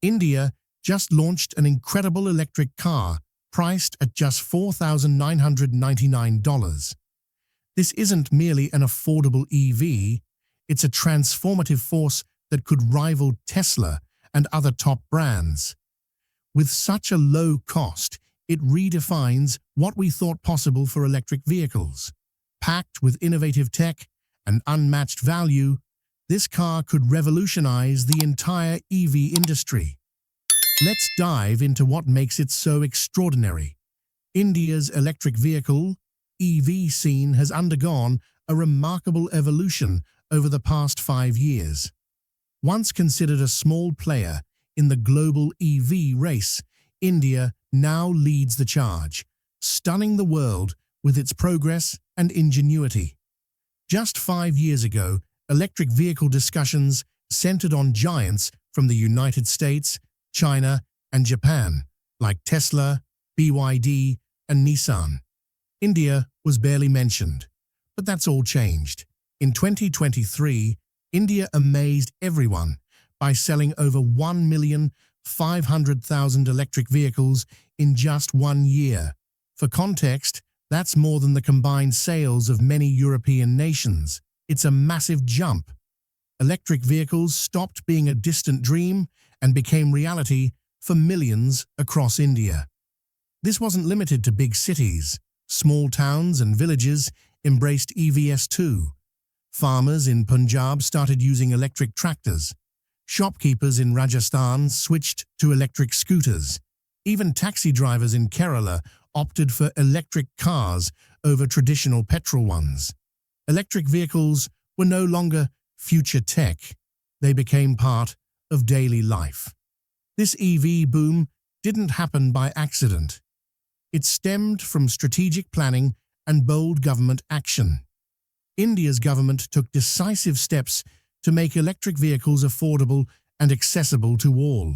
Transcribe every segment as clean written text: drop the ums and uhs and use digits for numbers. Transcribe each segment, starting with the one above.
India just launched an incredible electric car priced at just $4,999. This isn't merely an affordable EV, it's a transformative force that could rival Tesla and other top brands. With such a low cost, it redefines what we thought possible for electric vehicles. Packed with innovative tech and unmatched value, this car could revolutionize the entire EV industry. Let's dive into what makes it so extraordinary. India's electric vehicle EV scene has undergone a remarkable evolution over the past 5 years. Once considered a small player in the global EV race, India now leads the charge, stunning the world with its progress and ingenuity. Just 5 years ago, electric vehicle discussions centered on giants from the United States, China, and Japan, like Tesla, BYD, and Nissan. India was barely mentioned, but that's all changed. In 2023, India amazed everyone by selling over 1,500,000 electric vehicles in just 1 year. For context, that's more than the combined sales of many European nations. It's a massive jump. Electric vehicles stopped being a distant dream and became reality for millions across India. This wasn't limited to big cities. Small towns and villages embraced EVs too. Farmers in Punjab started using electric tractors. Shopkeepers in Rajasthan switched to electric scooters. Even taxi drivers in Kerala opted for electric cars over traditional petrol ones. Electric vehicles were no longer future tech. They became part of daily life. This EV boom didn't happen by accident. It stemmed from strategic planning and bold government action. India's government took decisive steps to make electric vehicles affordable and accessible to all.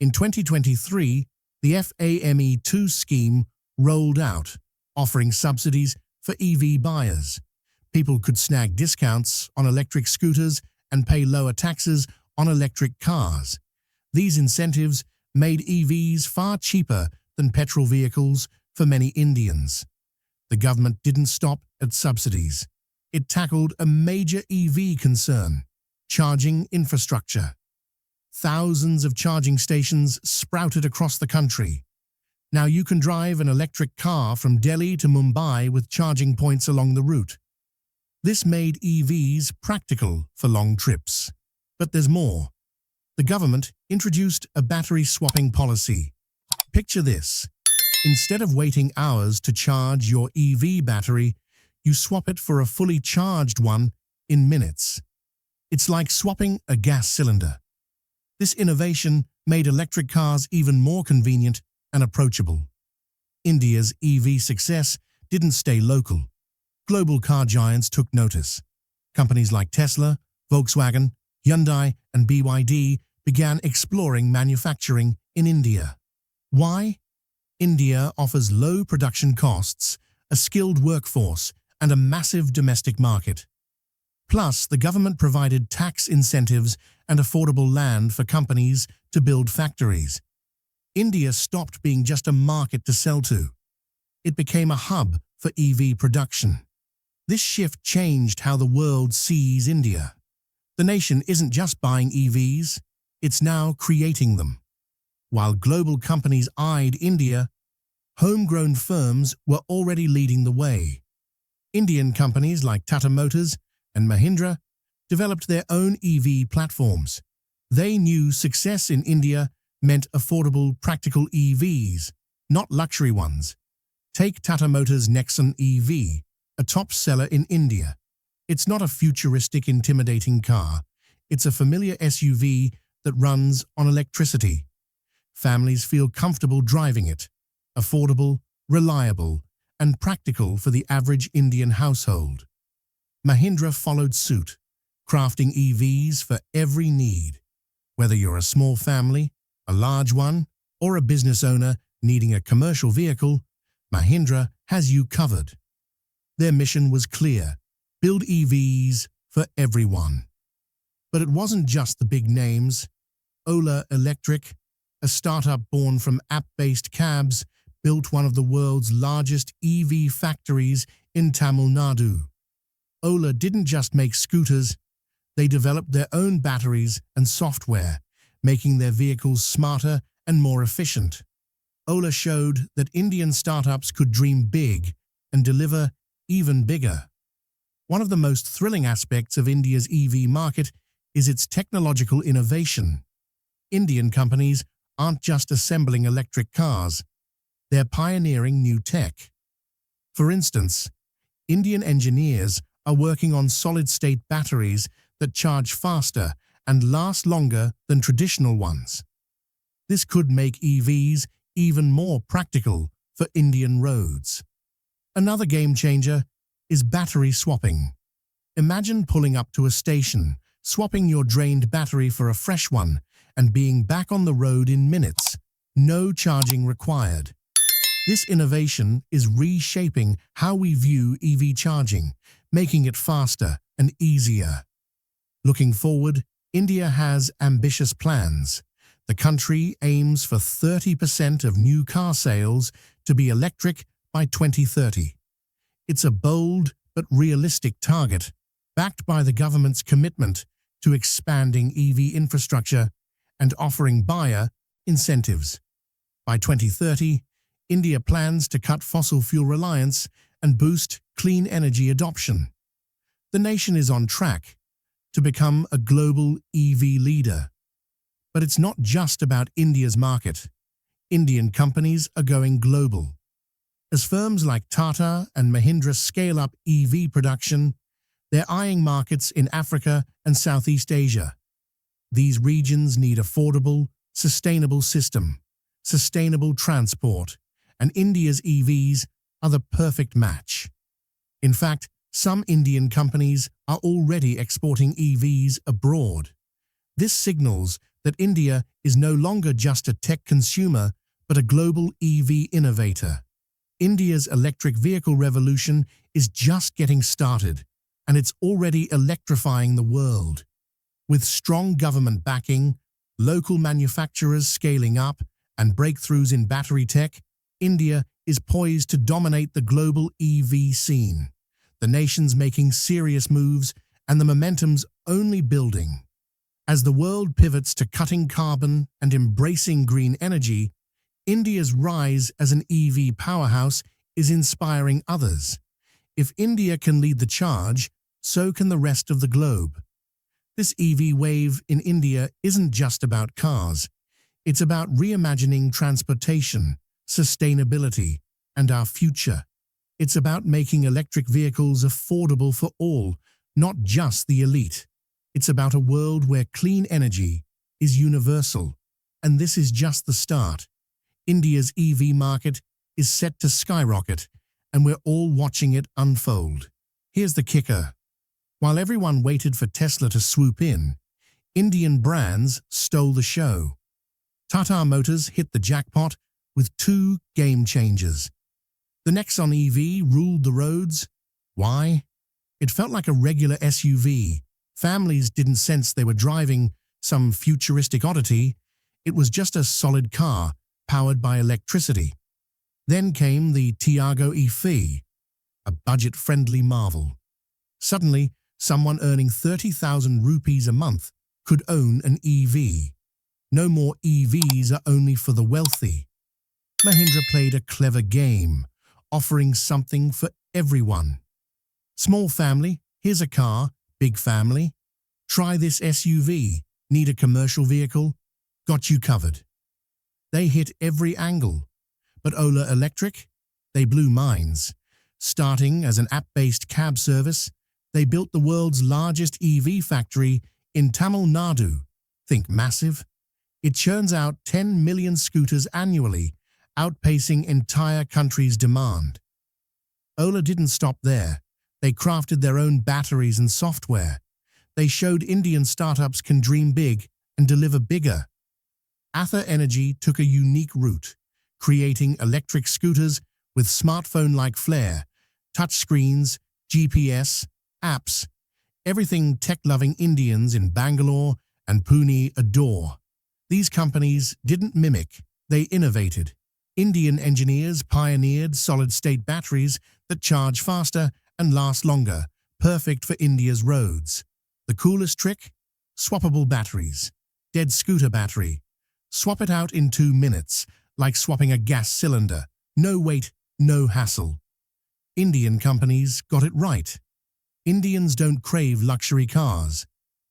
In 2023, the FAME2 scheme rolled out, offering subsidies for EV buyers. People could snag discounts on electric scooters and pay lower taxes on electric cars. These incentives made EVs far cheaper than petrol vehicles for many Indians. The government didn't stop at subsidies. It tackled a major EV concern: charging infrastructure. Thousands of charging stations sprouted across the country. Now you can drive an electric car from Delhi to Mumbai with charging points along the route. This made EVs practical for long trips. But there's more. The government introduced a battery swapping policy. Picture this. Instead of waiting hours to charge your EV battery, you swap it for a fully charged one in minutes. It's like swapping a gas cylinder. This innovation made electric cars even more convenient and approachable. India's EV success didn't stay local. Global car giants took notice. Companies like Tesla, Volkswagen, Hyundai, and BYD began exploring manufacturing in India. Why? India offers low production costs, a skilled workforce, and a massive domestic market. Plus, the government provided tax incentives and affordable land for companies to build factories. India stopped being just a market to sell to. It became a hub for EV production. This shift changed how the world sees India. The nation isn't just buying EVs, it's now creating them. While global companies eyed India, homegrown firms were already leading the way. Indian companies like Tata Motors and Mahindra developed their own EV platforms. They knew success in India meant affordable, practical EVs, not luxury ones. Take Tata Motors' Nexon EV, a top seller in India. It's not a futuristic, intimidating car. It's a familiar SUV that runs on electricity. Families feel comfortable driving it. Affordable, reliable, and practical for the average Indian household. Mahindra followed suit, crafting EVs for every need. Whether you're a small family, a large one, or a business owner needing a commercial vehicle, Mahindra has you covered. Their mission was clear: build EVs for everyone. But it wasn't just the big names. Ola Electric, a startup born from app-based cabs, built one of the world's largest EV factories in Tamil Nadu. Ola didn't just make scooters, they developed their own batteries and software, making their vehicles smarter and more efficient. Ola showed that Indian startups could dream big and deliver even bigger. One of the most thrilling aspects of India's EV market is its technological innovation. Indian companies aren't just assembling electric cars, they're pioneering new tech. For instance, Indian engineers are working on solid-state batteries that charge faster and last longer than traditional ones. This could make EVs even more practical for Indian roads. Another game changer is battery swapping. Imagine pulling up to a station, swapping your drained battery for a fresh one, and being back on the road in minutes. No charging required. This innovation is reshaping how we view EV charging, making it faster and easier. Looking forward, India has ambitious plans. The country aims for 30% of new car sales to be electric by 2030. It's a bold but realistic target, backed by the government's commitment to expanding EV infrastructure and offering buyer incentives. By 2030, India plans to cut fossil fuel reliance and boost clean energy adoption. The nation is on track to become a global EV leader. But it's not just about India's market. Indian companies are going global. As firms like Tata and Mahindra scale up EV production, they're eyeing markets in Africa and Southeast Asia. These regions need affordable, sustainable transport, and India's EVs are the perfect match. In fact, some Indian companies are already exporting EVs abroad. This signals that India is no longer just a tech consumer, but a global EV innovator. India's electric vehicle revolution is just getting started, and it's already electrifying the world. With strong government backing, local manufacturers scaling up, and breakthroughs in battery tech, India is poised to dominate the global EV scene. The nation's making serious moves, and the momentum's only building. As the world pivots to cutting carbon and embracing green energy, India's rise as an EV powerhouse is inspiring others. If India can lead the charge, so can the rest of the globe. This EV wave in India isn't just about cars. It's about reimagining transportation, sustainability, and our future. It's about making electric vehicles affordable for all, not just the elite. It's about a world where clean energy is universal. And this is just the start. India's EV market is set to skyrocket, and we're all watching it unfold. Here's the kicker. While everyone waited for Tesla to swoop in, Indian brands stole the show. Tata Motors hit the jackpot with two game changers. The Nexon EV ruled the roads. Why? It felt like a regular SUV. Families didn't sense they were driving some futuristic oddity. It was just a solid car, powered by electricity. Then came the Tiago EV, a budget-friendly marvel. Suddenly, someone earning 30,000 rupees a month could own an EV. No more EVs are only for the wealthy. Mahindra played a clever game, offering something for everyone. Small family, here's a car. Big family, try this SUV. Need a commercial vehicle? Got you covered. They hit every angle. But Ola Electric? They blew minds. Starting as an app-based cab service, they built the world's largest EV factory in Tamil Nadu. Think massive? It churns out 10 million scooters annually, outpacing entire country's demand. Ola didn't stop there. They crafted their own batteries and software. They showed Indian startups can dream big and deliver bigger. Tata Energy took a unique route, creating electric scooters with smartphone-like flair, touchscreens, GPS, apps, everything tech-loving Indians in Bangalore and Pune adore. These companies didn't mimic, they innovated. Indian engineers pioneered solid-state batteries that charge faster and last longer, perfect for India's roads. The coolest trick? Swappable batteries. Dead scooter battery. Swap it out in 2 minutes, like swapping a gas cylinder. No wait, no hassle. Indian companies got it right. Indians don't crave luxury cars.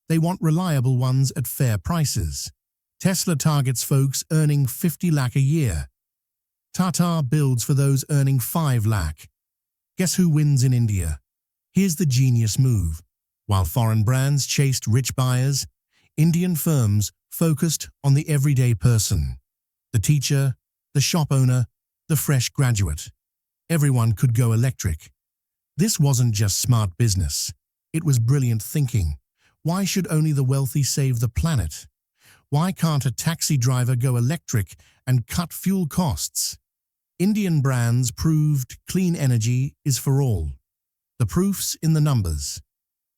They want reliable ones at fair prices. Tesla targets folks earning 50 lakh a year. Tata builds for those earning 5 lakh. Guess who wins in India? Here's the genius move. While foreign brands chased rich buyers, Indian firms focused on the everyday person. The teacher, the shop owner, the fresh graduate. Everyone could go electric. This wasn't just smart business. It was brilliant thinking. Why should only the wealthy save the planet? Why can't a taxi driver go electric and cut fuel costs? Indian brands proved clean energy is for all. The proof's in the numbers.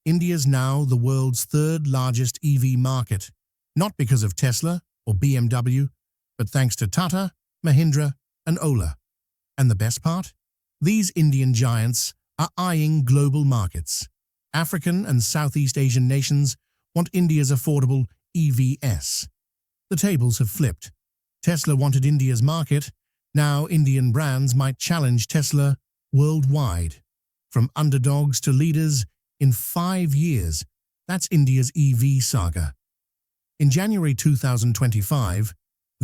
India's now the world's 3rd largest EV market, not because of Tesla or BMW, but thanks to Tata, Mahindra, and Ola. And the best part? These Indian giants are eyeing global markets. African and Southeast Asian nations want India's affordable EVs. The tables have flipped. Tesla wanted India's market. Now Indian brands might challenge Tesla worldwide. From underdogs to leaders in 5 years, that's India's EV saga. In January 2025,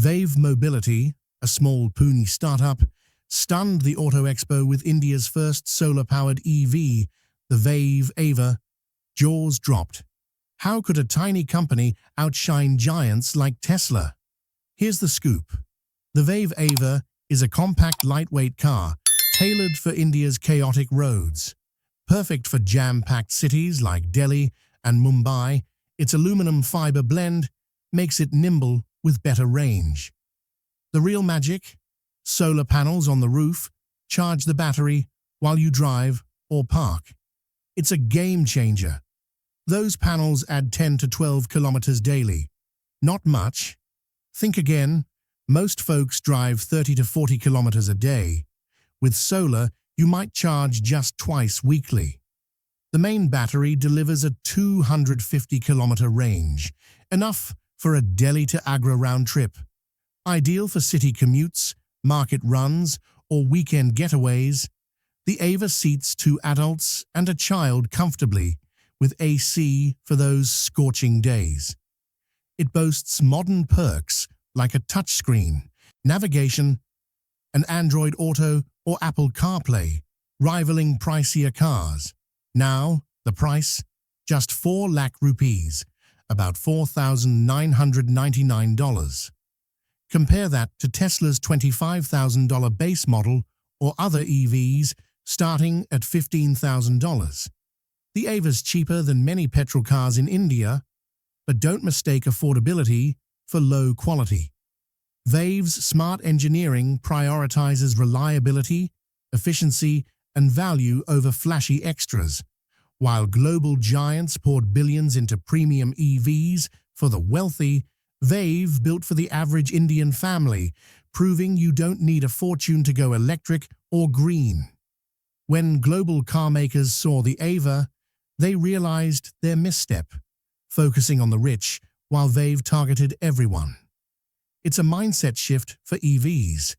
Wave Mobility, a small Pune startup, stunned the Auto Expo with India's first solar-powered EV, the Wave Ava. Jaws dropped. How could a tiny company outshine giants like Tesla? Here's the scoop. The Wave Ava is a compact, lightweight car tailored for India's chaotic roads. Perfect for jam-packed cities like Delhi and Mumbai, its aluminum fiber blend makes it nimble with better range. The real magic? Solar panels on the roof charge the battery while you drive or park. It's a game changer. Those panels add 10 to 12 kilometers daily. Not much. Think again. Most folks drive 30 to 40 kilometers a day. With solar, you might charge just twice weekly. The main battery delivers a 250-kilometer range, enough for a Delhi to Agra round trip. Ideal for city commutes, market runs, or weekend getaways. The Ava seats 2 adults and a child comfortably, with AC for those scorching days. It boasts modern perks like a touchscreen, navigation, an Android Auto or Apple CarPlay, rivaling pricier cars. Now, the price? Just 4 lakh rupees, about $4,999. Compare that to Tesla's $25,000 base model or other EVs starting at $15,000. The Ava's cheaper than many petrol cars in India, but don't mistake affordability for low quality. Wave's smart engineering prioritizes reliability, efficiency, and value over flashy extras, while global giants poured billions into premium EVs for the wealthy. Wave built for the average Indian family, proving you don't need a fortune to go electric or green. When global car makers saw the Ava, they realized their misstep, focusing on the rich while Wave targeted everyone. It's a mindset shift for EVs.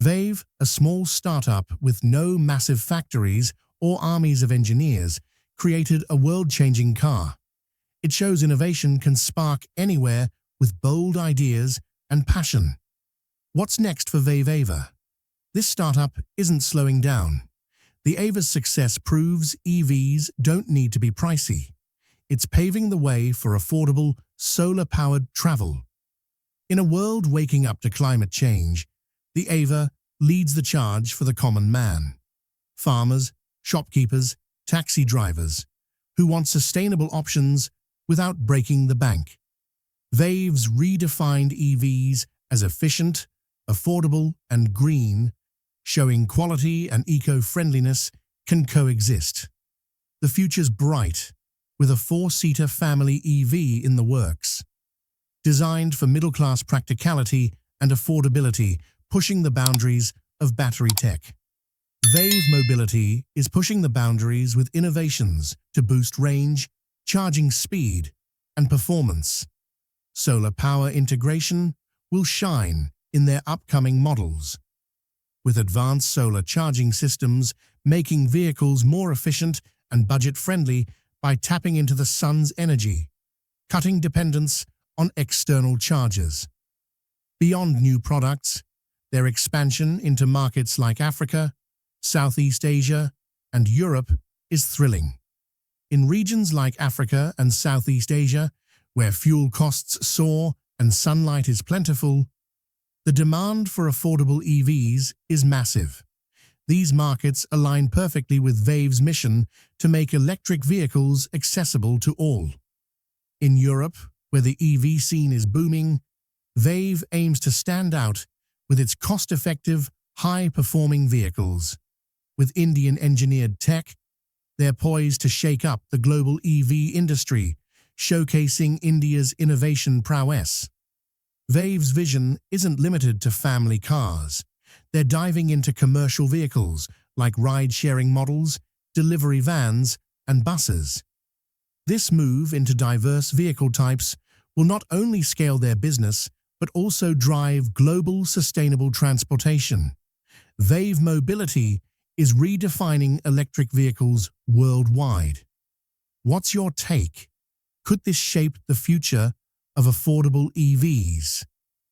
Wave, a small startup with no massive factories or armies of engineers, created a world-changing car. It shows innovation can spark anywhere with bold ideas and passion. What's next for Wave Ava? This startup isn't slowing down. The Ava's success proves EVs don't need to be pricey. It's paving the way for affordable, solar-powered travel. In a world waking up to climate change, the Ava leads the charge for the common man. Farmers, shopkeepers, taxi drivers, who want sustainable options without breaking the bank. Wave's redefined EVs as efficient, affordable, and green, showing quality and eco-friendliness can coexist. The future's bright, with a 4-seater family EV in the works. designed for middle-class practicality and affordability, pushing the boundaries of battery tech. Wave Mobility is pushing the boundaries with innovations to boost range, charging speed, and performance. Solar power integration will shine in their upcoming models, with advanced solar charging systems making vehicles more efficient and budget-friendly by tapping into the sun's energy, cutting dependence on external chargers. Beyond new products, their expansion into markets like Africa, Southeast Asia, and Europe is thrilling. In regions like Africa and Southeast Asia, where fuel costs soar and sunlight is plentiful, the demand for affordable EVs is massive. These markets align perfectly with Wave's mission to make electric vehicles accessible to all. In Europe, where the EV scene is booming, Wave aims to stand out with its cost-effective, high-performing vehicles. With Indian-engineered tech, they're poised to shake up the global EV industry, showcasing India's innovation prowess. Wave's vision isn't limited to family cars. They're diving into commercial vehicles like ride-sharing models, delivery vans, and buses. This move into diverse vehicle types will not only scale their business, but also drive global sustainable transportation. Wave Mobility is redefining electric vehicles worldwide. What's your take? Could this shape the future of affordable EVs?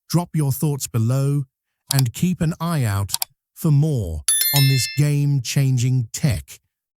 Drop your thoughts below and keep an eye out for more on this game-changing tech.